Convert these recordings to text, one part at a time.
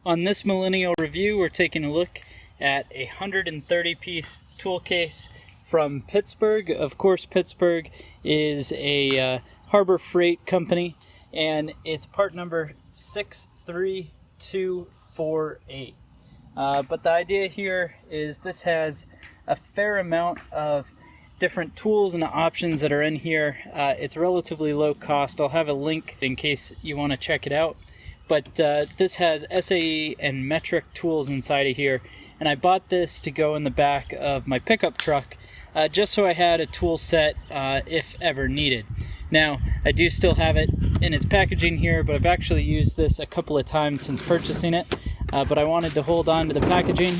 On this millennial review, we're taking a look at a 130-piece tool case from Pittsburgh. Of course, Pittsburgh is a Harbor Freight company, and it's part number 63248. But the idea here is this has a fair amount of different tools and options that are in here. It's relatively low cost. I'll have a link in case you want to check it out. But this has SAE and metric tools inside of here, and I bought this to go in the back of my pickup truck just so I had a tool set if ever needed. Now, I do still have it in its packaging here, but I've actually used this a couple of times since purchasing it, but I wanted to hold on to the packaging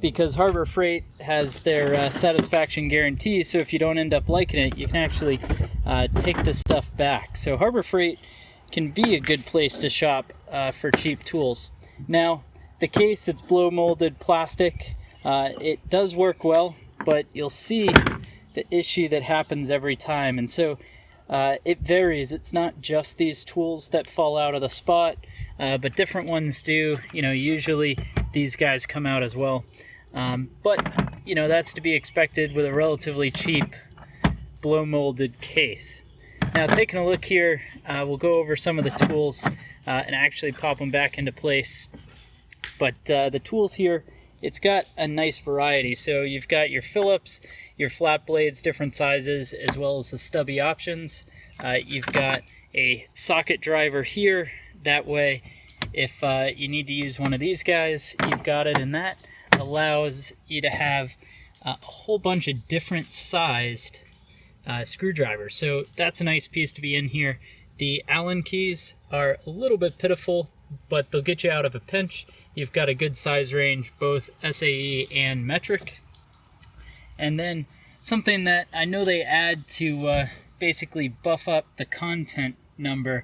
because Harbor Freight has their satisfaction guarantee, so if you don't end up liking it, you can actually take this stuff back. So Harbor Freight can be a good place to shop for cheap tools. Now, the case, it's blow molded plastic. It does work well, but you'll see the issue that happens every time, and so it varies. It's not just these tools that fall out of the spot, but different ones do. You know, usually these guys come out as well. But you know, that's to be expected with a relatively cheap blow molded case. Now, taking a look here, we'll go over some of the tools and actually pop them back into place. But the tools here, it's got a nice variety. So you've got your Phillips, your flat blades, different sizes, as well as the stubby options. You've got a socket driver here. That way, if you need to use one of these guys, you've got it, and that allows you to have a whole bunch of different sized screwdrivers. So that's a nice piece to be in here. The Allen keys are a little bit pitiful, but they'll get you out of a pinch. You've got a good size range, both SAE and metric. And then something that I know they add to basically buff up the content number,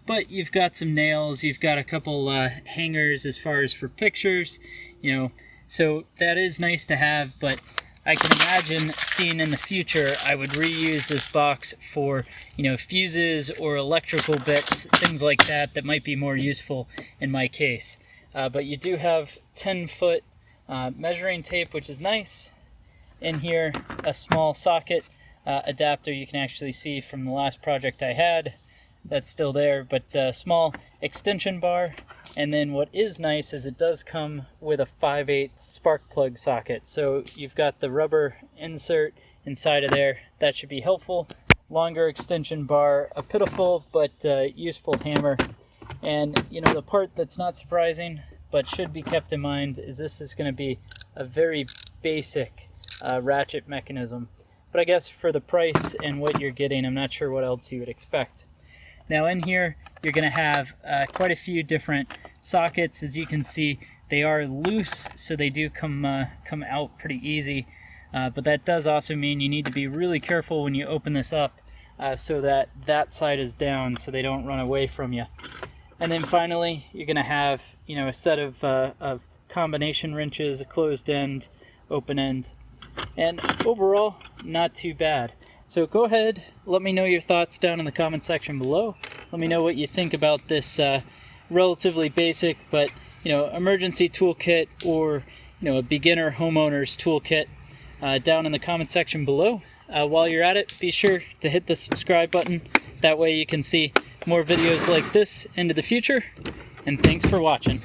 but you've got some nails, you've got a couple hangers as far as for pictures, you know, so that is nice to have. But I can imagine seeing in the future, I would reuse this box for, you know, fuses or electrical bits, things like that, that might be more useful in my case. But you do have 10-foot measuring tape, which is nice. In here, a small socket adapter you can actually see from the last project I had. That's still there, but small extension bar. And then what is nice is it does come with a 5/8 spark plug socket. So you've got the rubber insert inside of there. That should be helpful. Longer extension bar, a pitiful but useful hammer. And you know, the part that's not surprising but should be kept in mind is this is going to be a very basic ratchet mechanism. But I guess for the price and what you're getting, I'm not sure what else you would expect. Now in here, you're going to have quite a few different sockets. As you can see, they are loose, so they do come out pretty easy. But that does also mean you need to be really careful when you open this up so that that side is down so they don't run away from you. And then finally, you're going to have, you know, a set of combination wrenches, a closed end, open end, and overall, not too bad. So go ahead, let me know your thoughts down in the comment section below. Let me know what you think about this relatively basic but, you know, emergency toolkit, or, you know, a beginner homeowner's toolkit down in the comment section below. While you're at it, be sure to hit the subscribe button. That way you can see more videos like this into the future. And thanks for watching.